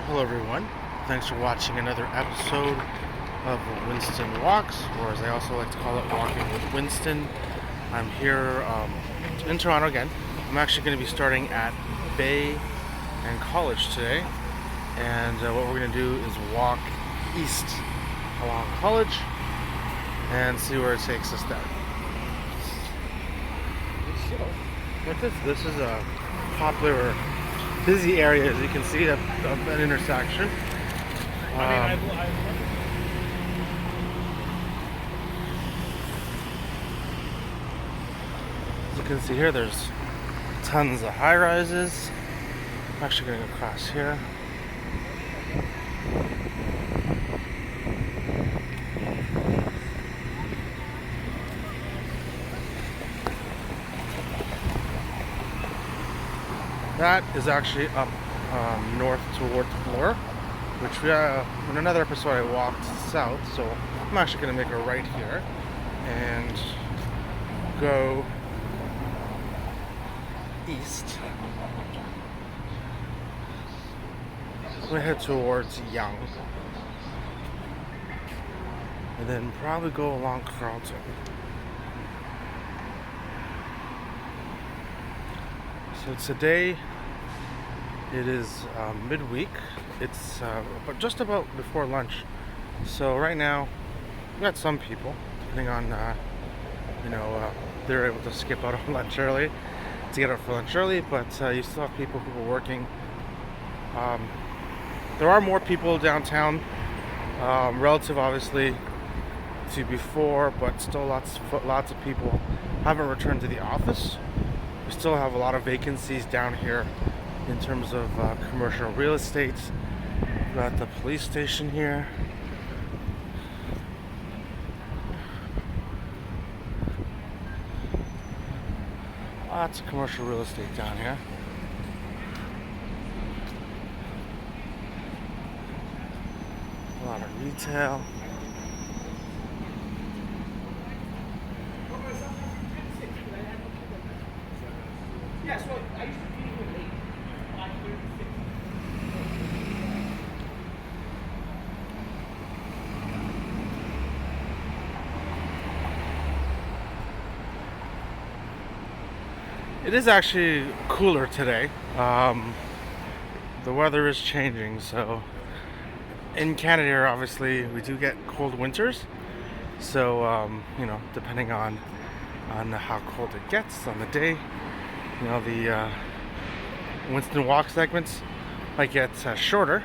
Hello everyone, thanks for watching another episode of Winston Walks, or as I also like to call it, Walking with Winston. I'm here in Toronto again. I'm actually going to be starting at Bay and College today, and what we're going to do is walk east along College and see where it takes us there. So, this is a popular busy area, as you can see, of an intersection. As you can see here, there's tons of high rises. I'm actually going to go across here. That is actually up north towards Bloor, which in another episode I walked south, so I'm actually going to make a right here and go east. I'm going to head towards Yonge and then probably go along Carlton. So today it is midweek. It's but just about before lunch. So right now we got some people, depending on they're able to skip out on lunch early to get out for lunch early. But you still have people who are working. There are more people downtown, relative obviously to before, but still lots of people haven't returned to the office. We still have a lot of vacancies down here in terms of commercial real estate. We've got the police station here. Lots of commercial real estate down here. A lot of retail. It is actually cooler today. The weather is changing, so in Canada, obviously, we do get cold winters. So, depending on how cold it gets on the day, the Winston walk segments might get shorter,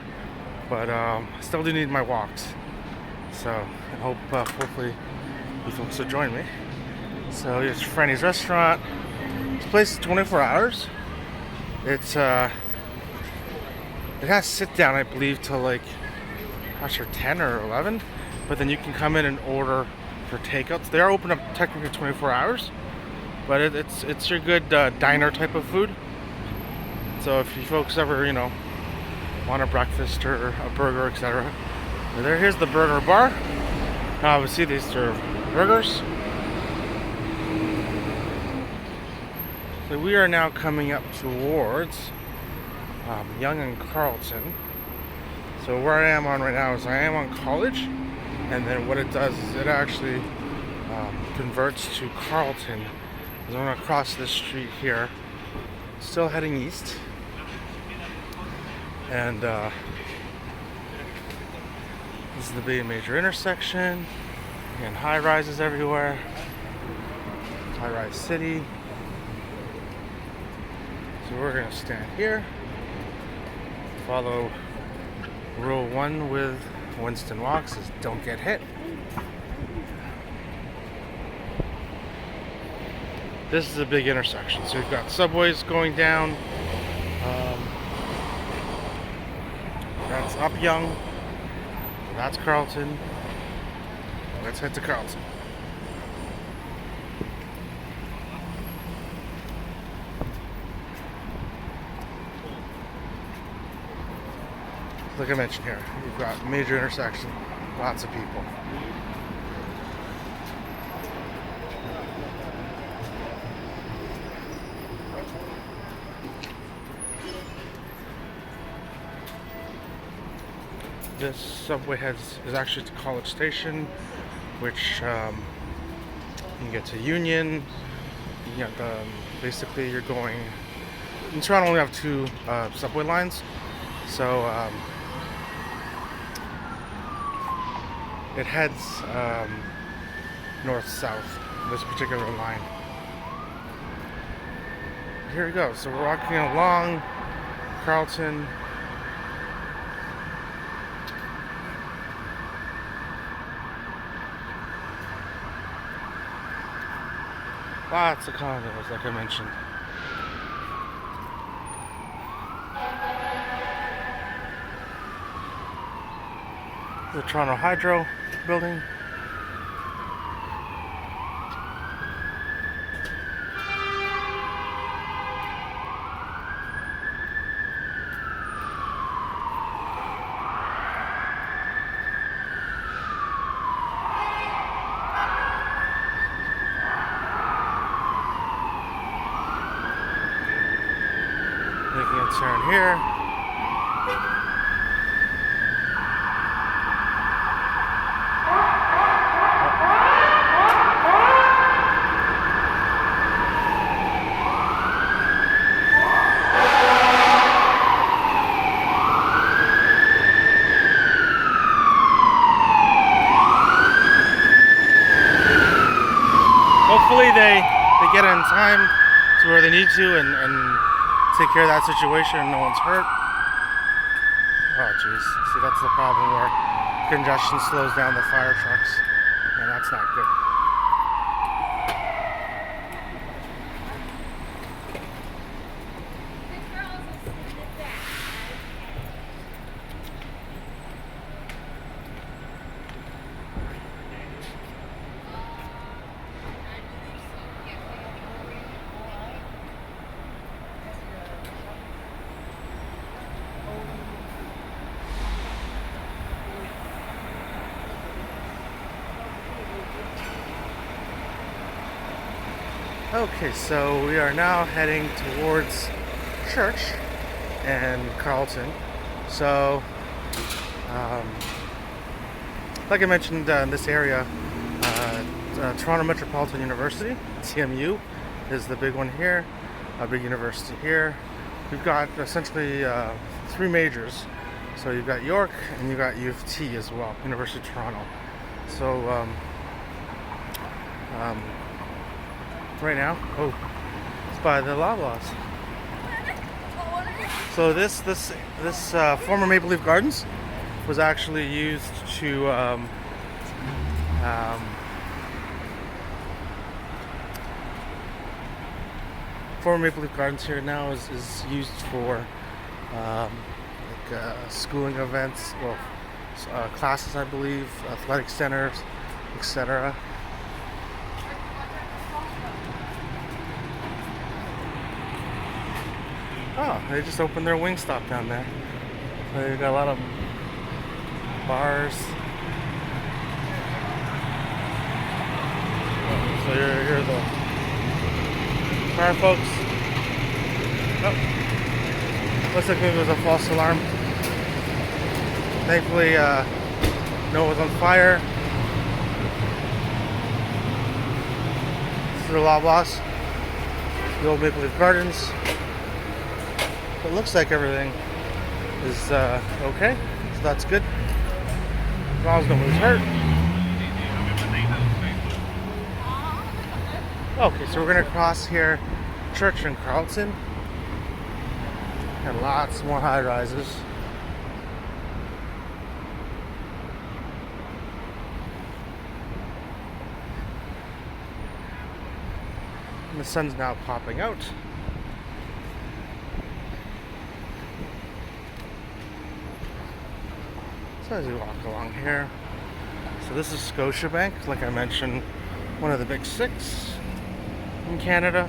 but I still do need my walks. So I hope, hopefully, you folks will join me. So here's Franny's Restaurant. This place is 24 hours. It has sit down, I believe, till like, not sure, 10 or 11. But then you can come in and order for takeouts. They are open up technically 24 hours, but it's your good diner type of food. So if you folks ever want a breakfast or a burger, etc., here's the burger bar. Obviously, these are burgers. So we are now coming up towards Yonge and Carlton. So where I am on right now is I am on College, and then what it does is it actually converts to Carlton. I'm going to cross this street here, still heading east, and this is the Bay Major intersection, and high rises everywhere, high rise city. So we're going to stand here, follow rule 1 with Winston Walks is don't get hit. This is a big intersection, so we've got subways going down. That's up Yonge. That's Carlton. Let's head to Carlton. Like I mentioned here, you've got major intersection, lots of people. this subway is actually to College Station, which you get to Union. You get basically you're going. In Toronto, only have two subway lines, so it heads north-south. This particular line. Here we go. So we're walking along Carlton. Lots of condos, like I mentioned. The Toronto Hydro building. Making a turn here. Hopefully they get in time to where they need to and take care of that situation and no one's hurt. Oh jeez, see that's the problem where congestion slows down the fire trucks and that's not good. Okay, so we are now heading towards church in Carlton. So, like I mentioned, in this area, Toronto Metropolitan University, TMU, is the big one here, a big university here. We've got essentially three majors. So you've got York and you've got U of T as well, University of Toronto. So, right now, it's by the Loblaws. So this former Maple Leaf Gardens was actually used to former Maple Leaf Gardens here now is used for schooling events, well, classes, I believe, athletic centers, etc. Oh, they just opened their Wingstop down there. So they've got a lot of bars. So here are the car folks. Oh, looks like maybe it was a false alarm. Thankfully, no one was on fire. This is the Loblaws, the old Maple Leaf Gardens. It looks like everything is okay, so that's good. As long as no one's hurt. Okay, so we're gonna cross here, church in Carlton. And lots more high rises. And the sun's now popping out. So as we walk along here, so this is Scotiabank, like I mentioned, one of the big six in Canada.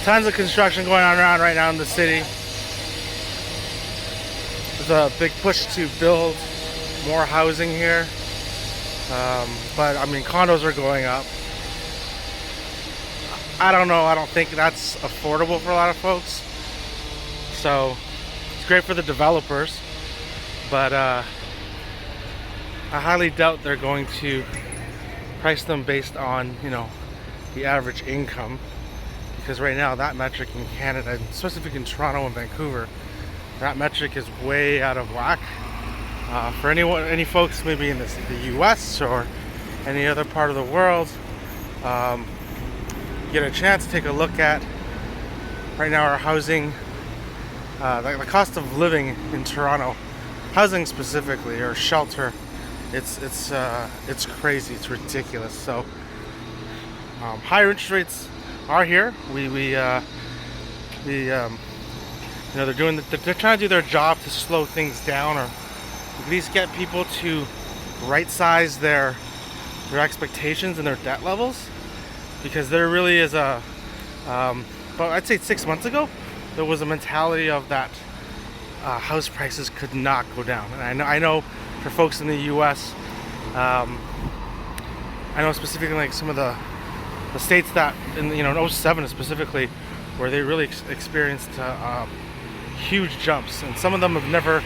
Tons of construction going on around right now in the city. There's a big push to build more housing here. But I mean, condos are going up. I don't know, I don't think that's affordable for a lot of folks. So it's great for the developers, but I highly doubt they're going to price them based on, you know, the average income, because right now that metric in Canada, specifically in Toronto and Vancouver, that metric is way out of whack. For any folks maybe in the US or any other part of the world, get a chance to take a look at right now our housing, the cost of living in Toronto, housing specifically, or shelter. It's crazy. It's ridiculous. So higher interest rates are here. You know, they're trying to do their job to slow things down, or at least get people to right size their expectations and their debt levels, because there really is a but I'd say 6 months ago there was a mentality of that house prices could not go down. And I know for folks in the US, I know specifically like some of the states that in, you know, in 07 specifically, where they really experienced huge jumps, and some of them have never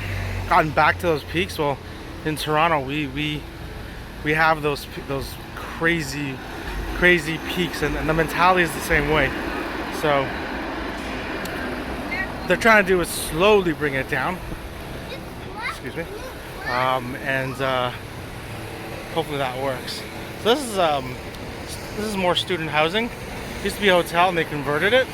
gotten back to those peaks. Well, in Toronto, we have those crazy peaks, and the mentality is the same way. So they're trying to do is slowly bring it down. Excuse me, and hopefully that works. So this is more student housing. It used to be a hotel, and they converted it.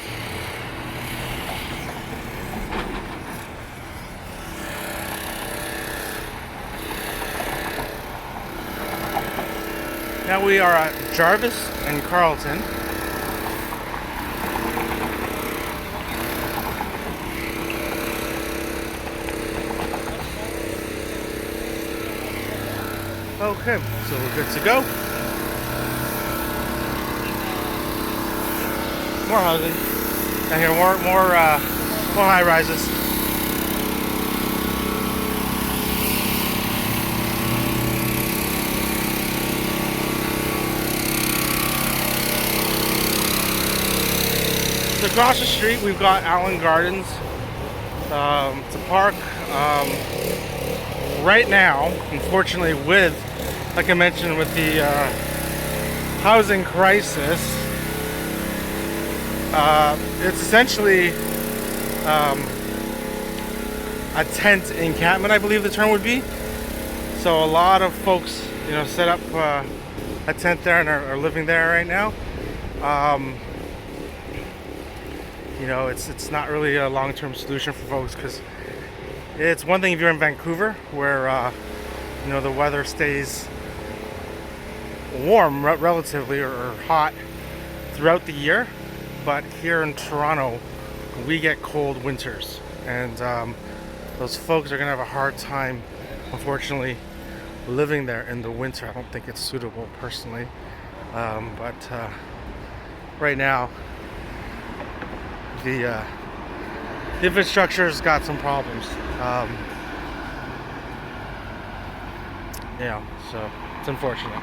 Now we are at Jarvis and Carlton. Okay, so we're good to go. More housing. And here more high rises. So across the street we've got Allen Gardens. It's a park. Right now, unfortunately, with, like I mentioned, with the housing crisis, it's essentially a tent encampment, I believe the term would be. So a lot of folks, you know, set up a tent there and are living there right now. You know, it's not really a long-term solution for folks, because it's one thing if you're in Vancouver, where you know, the weather stays warm relatively, or hot throughout the year, but here in Toronto we get cold winters, and those folks are gonna have a hard time, unfortunately, living there in the winter. I don't think it's suitable personally, but right now the infrastructure's got some problems. Yeah, so it's unfortunate.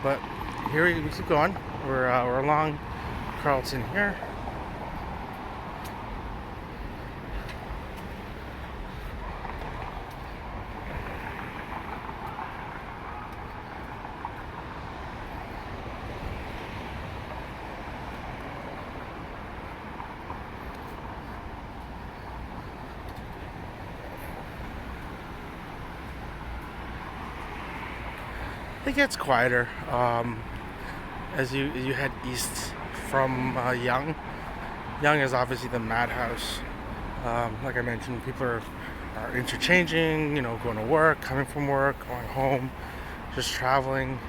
But here we keep going. We're along Carlton here. It gets quieter as you head east from Yonge. Yonge is obviously the madhouse. Like I mentioned, people are interchanging, you know, going to work, coming from work, going home, just traveling.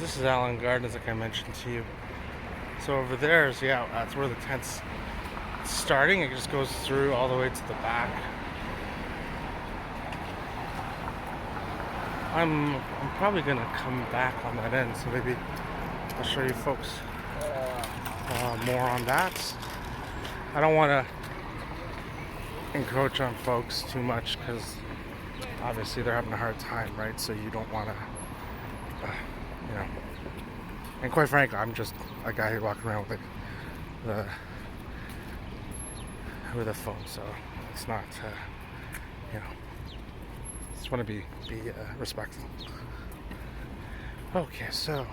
this is Allen Gardens, like I mentioned to you. So over there is, yeah, that's where the tent's starting. It just goes through all the way to the back. I'm probably gonna come back on that end, so maybe I'll show you folks more on that. I don't want to encroach on folks too much because obviously they're having a hard time, right? So you don't want to, you know. And quite frankly, I'm just a guy who walking around with a phone, so it's not, you know. Just want to be respectful. Okay, so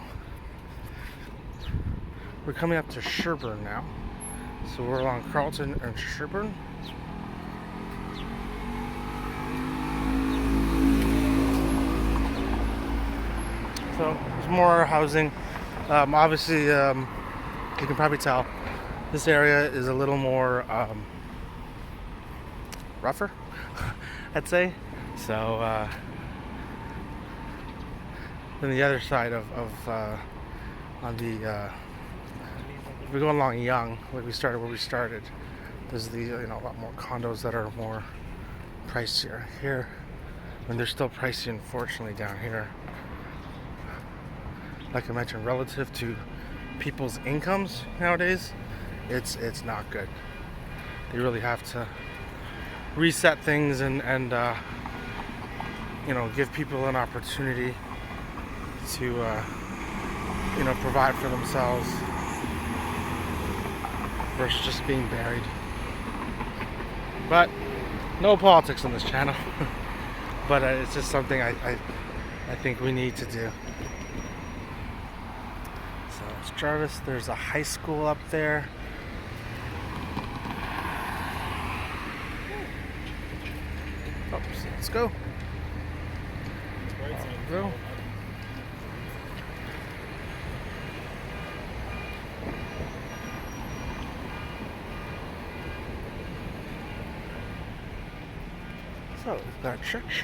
we're coming up to Sherburne now. So we're along Carlton and Sherburne. So there's more housing. Obviously, you can probably tell this area is a little more rougher, I'd say. So then the other side of on the if we're going along Young, where we started, there's a lot more condos that are more pricier here, and they're still pricey, unfortunately, down here. Like I mentioned, relative to people's incomes nowadays, it's not good. They really have to reset things and give people an opportunity to provide for themselves versus just being buried. But no politics on this channel. But it's just something I think we need to do. So it's Jarvis. There's a high school up there. Oh, so let's go. Go. So we've got a church.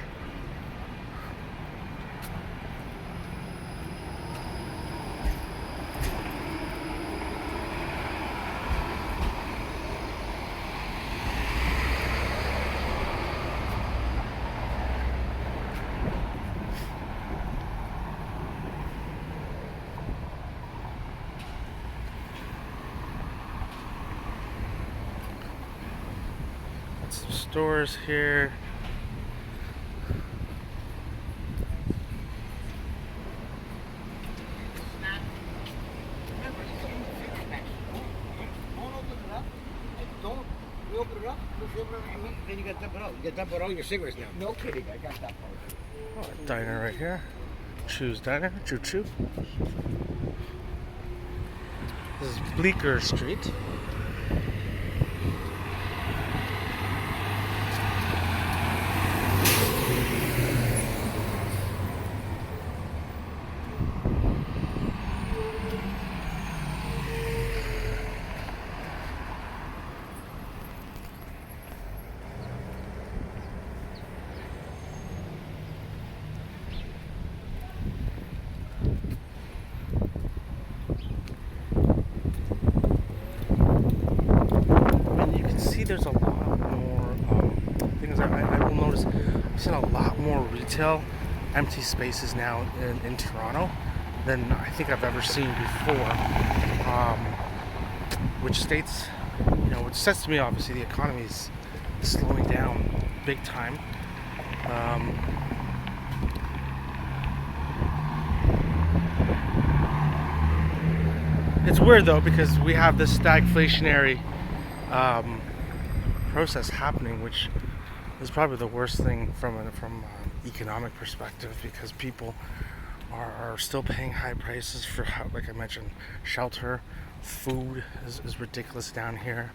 Got some stores here. Then you got to dump it out. You got to dump out all your cigarettes now. No kidding, I got that part. Oh, diner right here. Chew's Diner. Choo. This is Bleecker Street. There's a lot more things I will notice. I've seen a lot more retail empty spaces now in Toronto than I think I've ever seen before, which says to me, obviously the economy is slowing down big time. It's weird though, because we have this stagflationary process happening, which is probably the worst thing from an economic perspective, because people are still paying high prices for, like I mentioned, shelter. Food is ridiculous down here.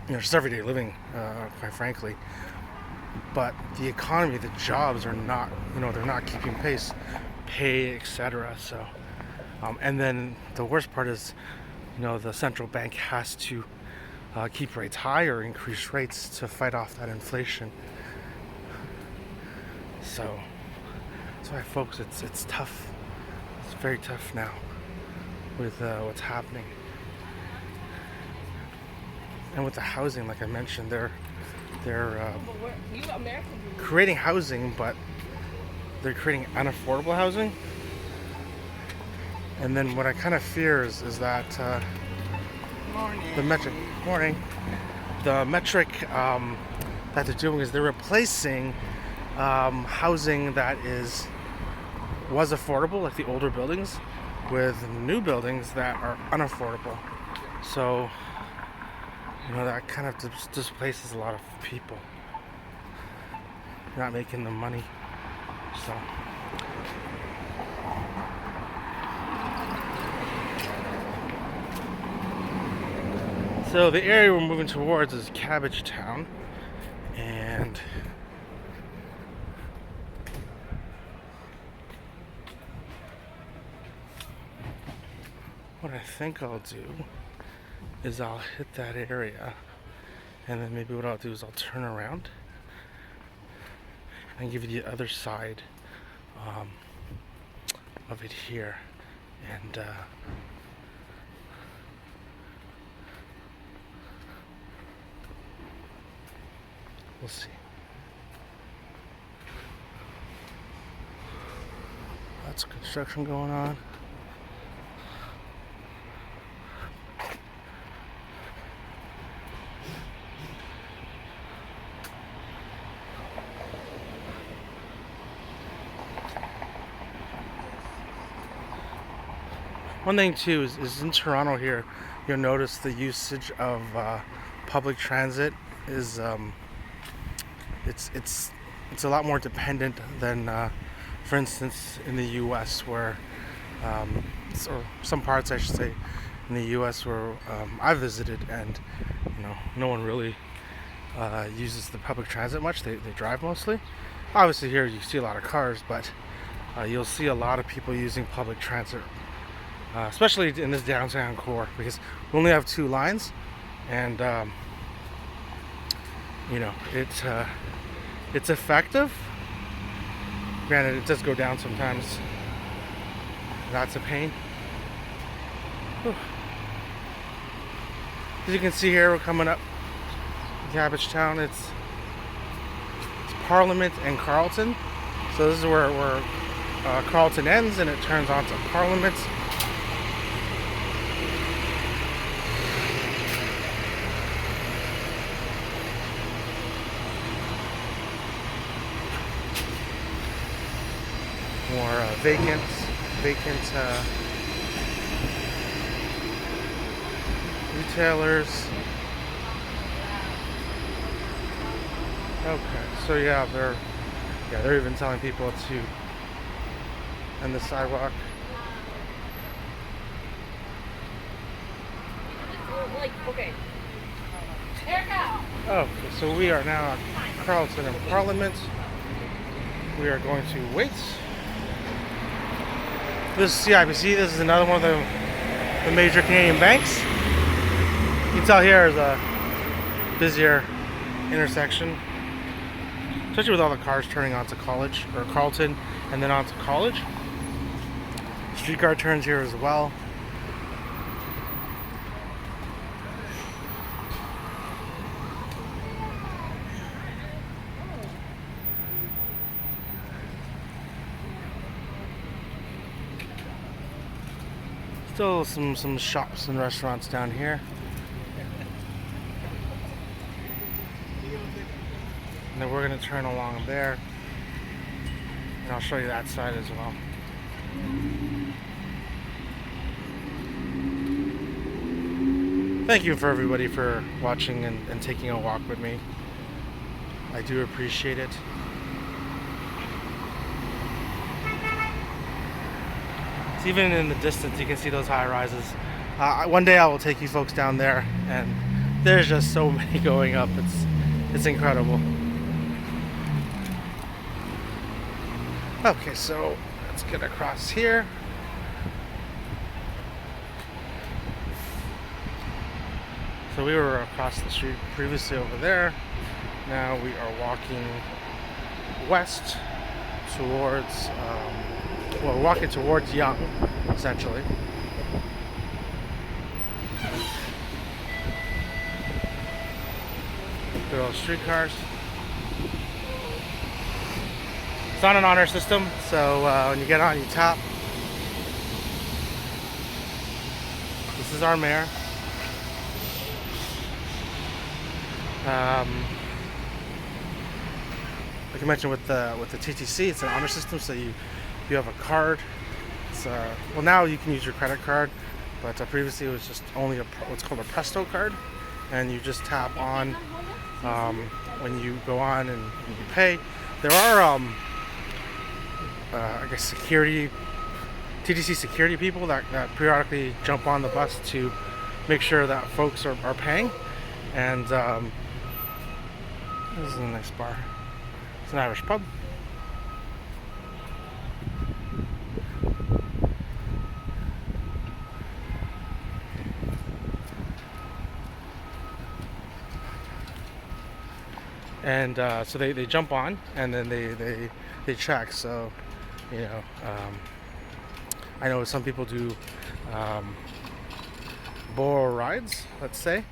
Just everyday living, quite frankly. But the economy, the jobs are not, they're not keeping pace, pay, etc. So, and then the worst part is, the central bank has to keep rates high or increase rates to fight off that inflation. So That's why, folks, it's tough. It's very tough now with what's happening, and with the housing. Like I mentioned, they're creating housing, but they're creating unaffordable housing. And then what I kind of fear is that the metric that they're doing is they're replacing housing that was affordable, like the older buildings, with new buildings that are unaffordable. So, that kind of displaces a lot of people. You're not making the money. So the area we're moving towards is Cabbagetown, and what I think I'll do is I'll hit that area, and then maybe what I'll do is I'll turn around and give you the other side of it here, and we'll see. Lots of construction going on. One thing too is in Toronto here, you'll notice the usage of public transit is it's a lot more dependent than for instance in the US, where or some parts I should say in the US where I visited, and no one really uses the public transit much. They drive mostly. Obviously here you see a lot of cars, but you'll see a lot of people using public transit, especially in this downtown core, because we only have 2 lines, and it's effective. Granted, it does go down sometimes. That's a pain. Whew. As you can see here, we're coming up Cabbagetown. It's Parliament and Carlton. So this is where Carlton ends, and it turns onto Parliament. More vacant retailers. Okay, so yeah, they're even telling people to end the sidewalk. Okay. Okay, so we are now at Carlton and Parliament. We are going to wait. This is CIBC. This is another one of the major Canadian banks. You can tell here is a busier intersection, especially with all the cars turning onto College or Carlton and then onto College. Streetcar turns here as well. Still some shops and restaurants down here. And then we're going to turn along there. And I'll show you that side as well. Thank you for everybody for watching and taking a walk with me. I do appreciate it. Even in the distance you can see those high rises. One day I will take you folks down there, and there's just so many going up. It's incredible. Okay, so let's get across here. So we were across the street previously over there. Now we are walking west towards, well, we're walking towards Young, essentially. Good old streetcars. It's not an honor system, so when you get on, you tap. This is our mayor. Like I mentioned with the TTC, it's an honor system, so you have a card. It's well, now you can use your credit card, but previously it was just only what's called a Presto card, and you just tap on when you go on and you pay. There are I guess TTC security people that periodically jump on the bus to make sure that folks are paying. And this is a nice bar. It's an Irish pub. And so they jump on and then they check. So, you know, I know some people do borrow rides, let's say,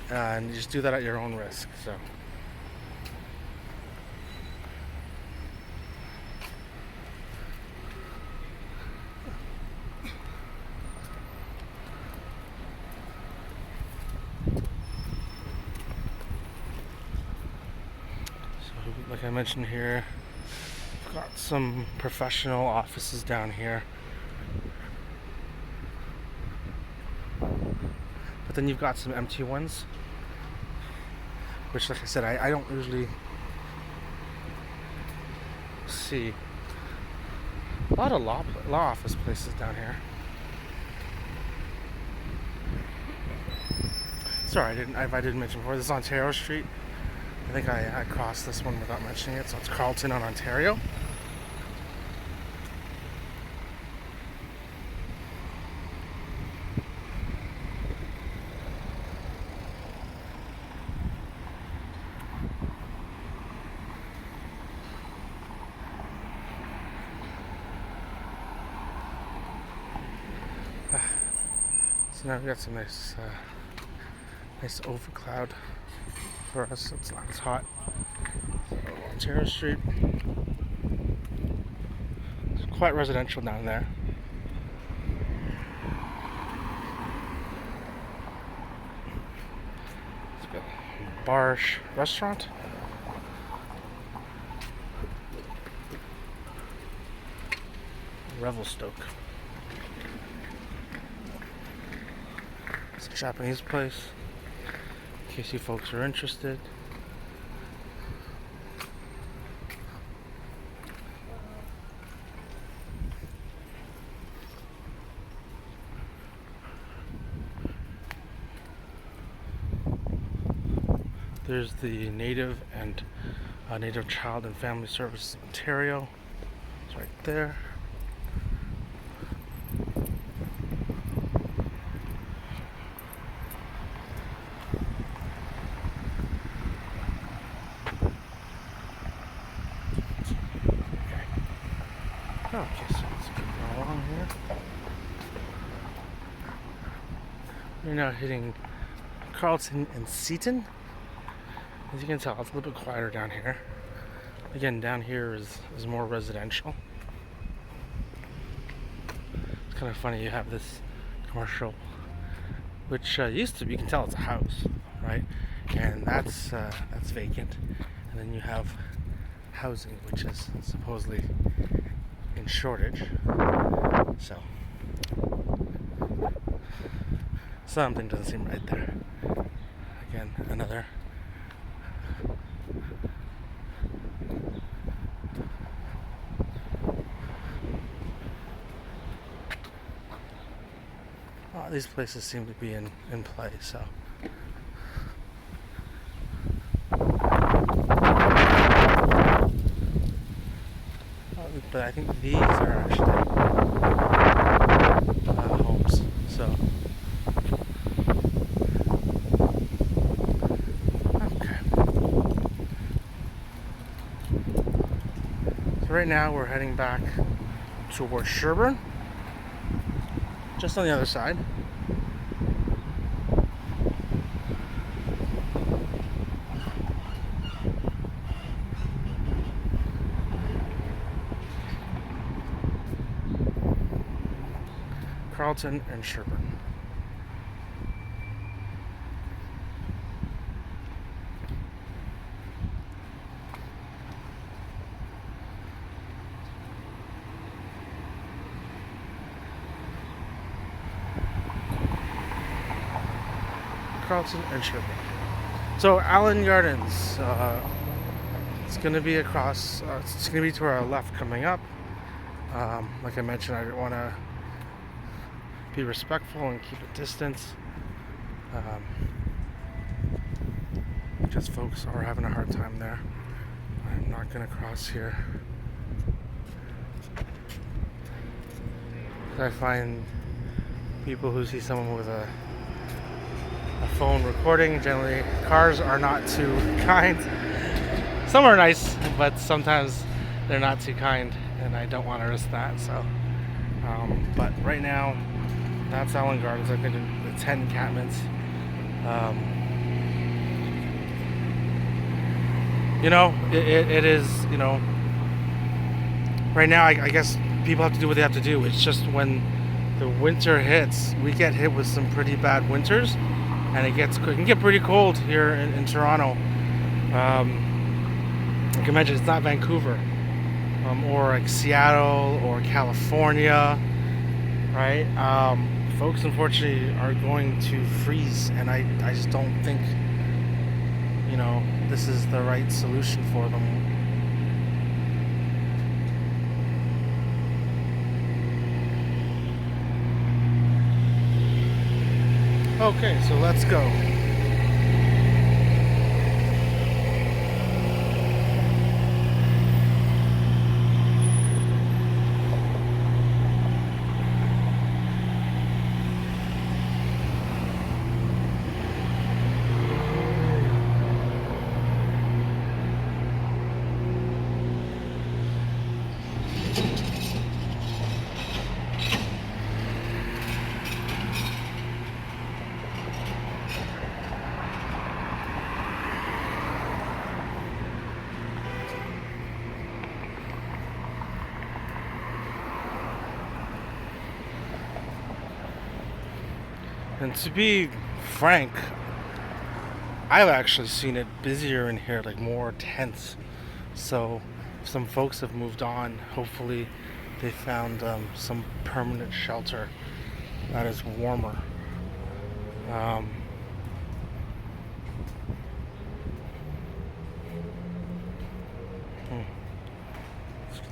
and you just do that at your own risk. So. Like I mentioned here, we've got some professional offices down here. But then you've got some empty ones, which, like I said, I don't usually see. A lot of law office places down here. Sorry, if I didn't mention before, this is Ontario Street. I think I crossed this one without mentioning it, so it's Carlton on Ontario. So now we got some nice overcloud for us. It's not as hot. So, Ontario Street. It's quite residential down there. It's got a bar-ish restaurant. Revelstoke. It's a Japanese place, in case you folks are interested. There's the Native and Native Child and Family Services Ontario. It's right there. Okay, so let's keep going along here. We're now hitting Carlton and Seaton. As you can tell, it's a little bit quieter down here. Again, down here is more residential. It's kind of funny, you have this commercial, which used to be, you can tell it's a house, right? And that's vacant. And then you have housing, which is supposedly in shortage. So something doesn't seem right there. Again, another these places seem to be in play, so but I think these are actually homes. So okay. So right now we're heading back towards Sherburne, just on the other side. Carlton and Sherburne. Carlton and Sherburne. So Allen Gardens, it's going to be across, it's going to be to our left coming up. Like I mentioned, I want to be respectful and keep a distance. Because folks are having a hard time there. I'm not going to cross here. I find people who see someone with a phone recording, generally cars are not too kind. Some are nice, but sometimes they're not too kind, and I don't want to risk that. So, but right now, that's Allen Gardens. I've been to the 10 encampments. You know, it is, you know, right now I guess people have to do what they have to do. It's just when the winter hits, we get hit with some pretty bad winters, and it can get pretty cold here in Toronto. Like I mentioned, it's not Vancouver, or like Seattle or California, right? Folks unfortunately are going to freeze, and I just don't think, you know, this is the right solution for them. Okay, so let's go. And to be frank, I've actually seen it busier in here, like more tents. So some folks have moved on. Hopefully they found some permanent shelter that is warmer.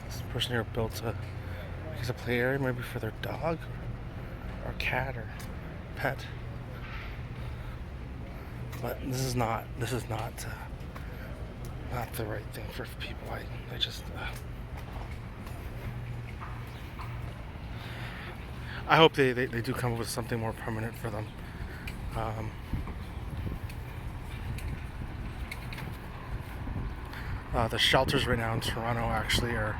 This person here built a play area maybe for their dog or cat or pet, but this is not not the right thing for people. I just I hope they do come up with something more permanent for them. The shelters right now in Toronto actually are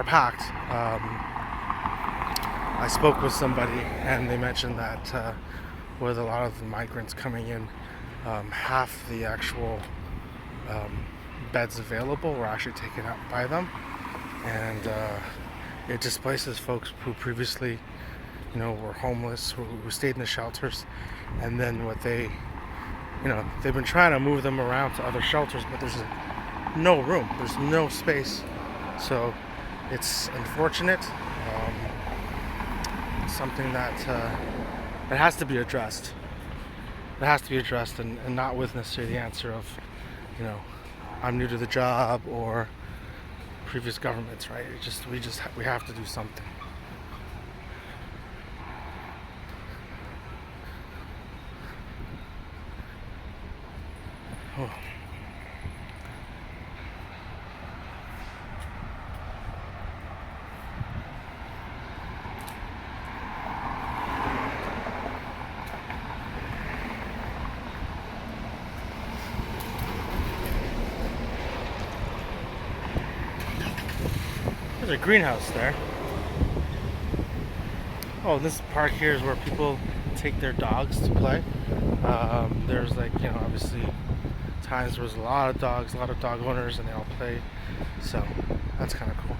packed. I spoke with somebody, and they mentioned that with a lot of the migrants coming in, half the actual beds available were actually taken up by them, and it displaces folks who previously, you know, were homeless, who stayed in the shelters, and then what they, you know, they've been trying to move them around to other shelters, but there's no room, there's no space, so it's unfortunate. Something that it has to be addressed. It has to be addressed, and not with necessarily the answer of, you know, I'm new to the job or previous governments, right? We have to do something. Oh. There's a greenhouse there. Oh, this park here is where people take their dogs to play. There's like, you know, obviously times there was a lot of dogs, a lot of dog owners, and they all play. So that's kind of cool.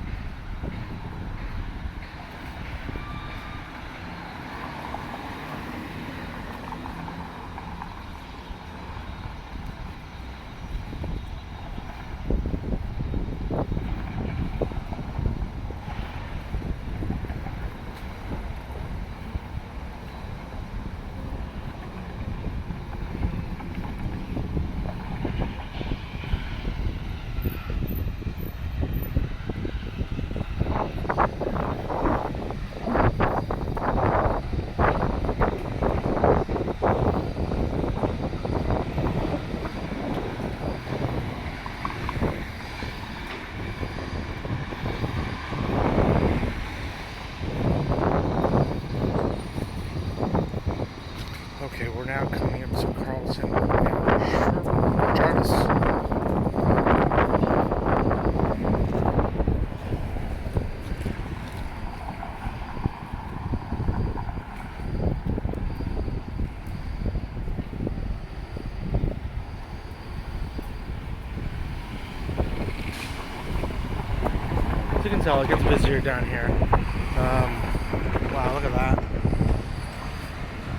Okay, we're now coming up to Carlton. Jarvis. As you can tell, it gets busier down here. Wow, look at that.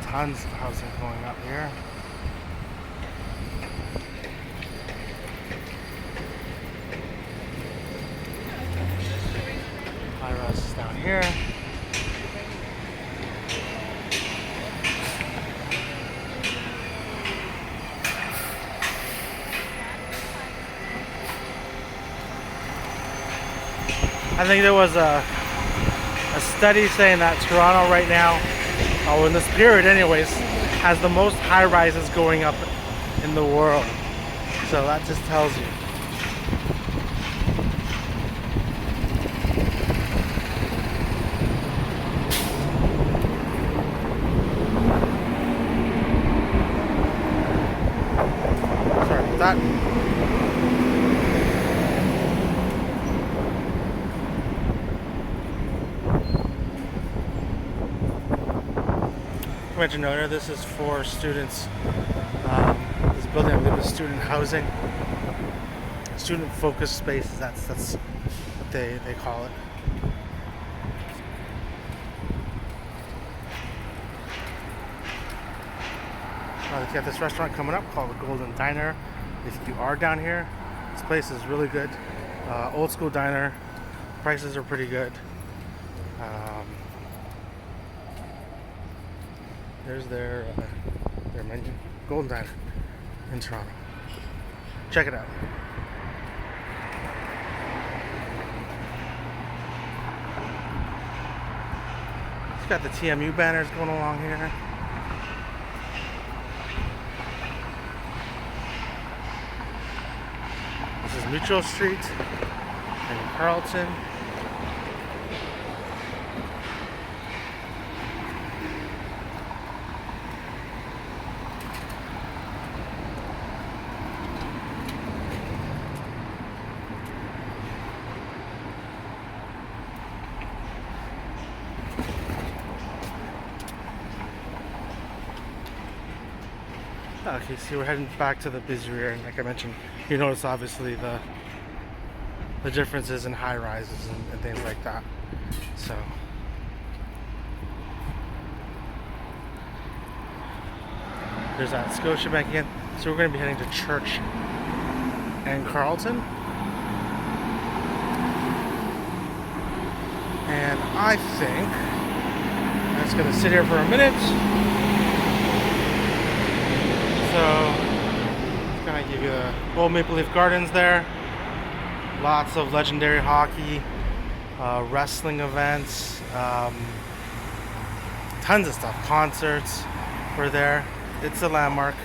Tons of housing going up here. High rises down here. I think there was a study saying that Toronto right now, in this period anyways, has the most high rises going up in the world. So that just tells you. Sorry about that. I mentioned earlier, this is for students. This building, I believe, is student housing, student focused spaces. That's what they call it. They got this restaurant coming up called the Golden Diner. If you are down here, this place is really good. Old school diner. Prices are pretty good. There's their menu. Golden Diner in Toronto. Check it out. It's got the TMU banners going along here. This is Mutual Street in Carlton. Okay, so we're heading back to the busier area, and like I mentioned, you notice obviously the differences in high rises and things like that. So there's that Scotiabank again. So we're going to be heading to church and Carlton, and I think I'm just going to sit here for a minute. So, it's gonna give you the old Maple Leaf Gardens there. Lots of legendary hockey, wrestling events, tons of stuff. Concerts were there. It's a landmark.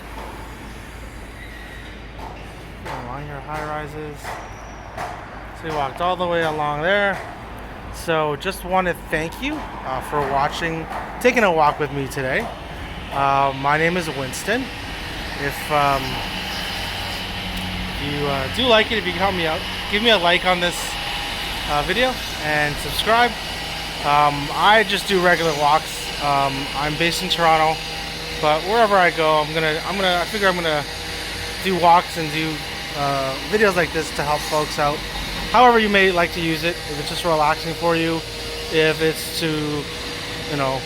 Along here, high rises. So we walked all the way along there. So just want to thank you for watching, taking a walk with me today. My name is Winston. If you do like it, if you can help me out, give me a like on this video. and subscribe. I just do regular walks. I'm based in Toronto, but wherever I go, I figure I'm gonna do walks and do videos like this to help folks out. However you may like to use it. If it's just relaxing for you, if it's to, you know,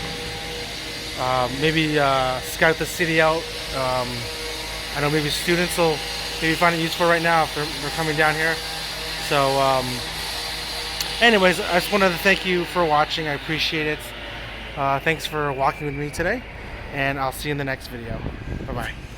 maybe scout the city out. I know maybe students will maybe find it useful right now if they're coming down here. So anyways, I just wanted to thank you for watching. I appreciate it. Thanks for walking with me today, and I'll see you in the next video. Bye bye.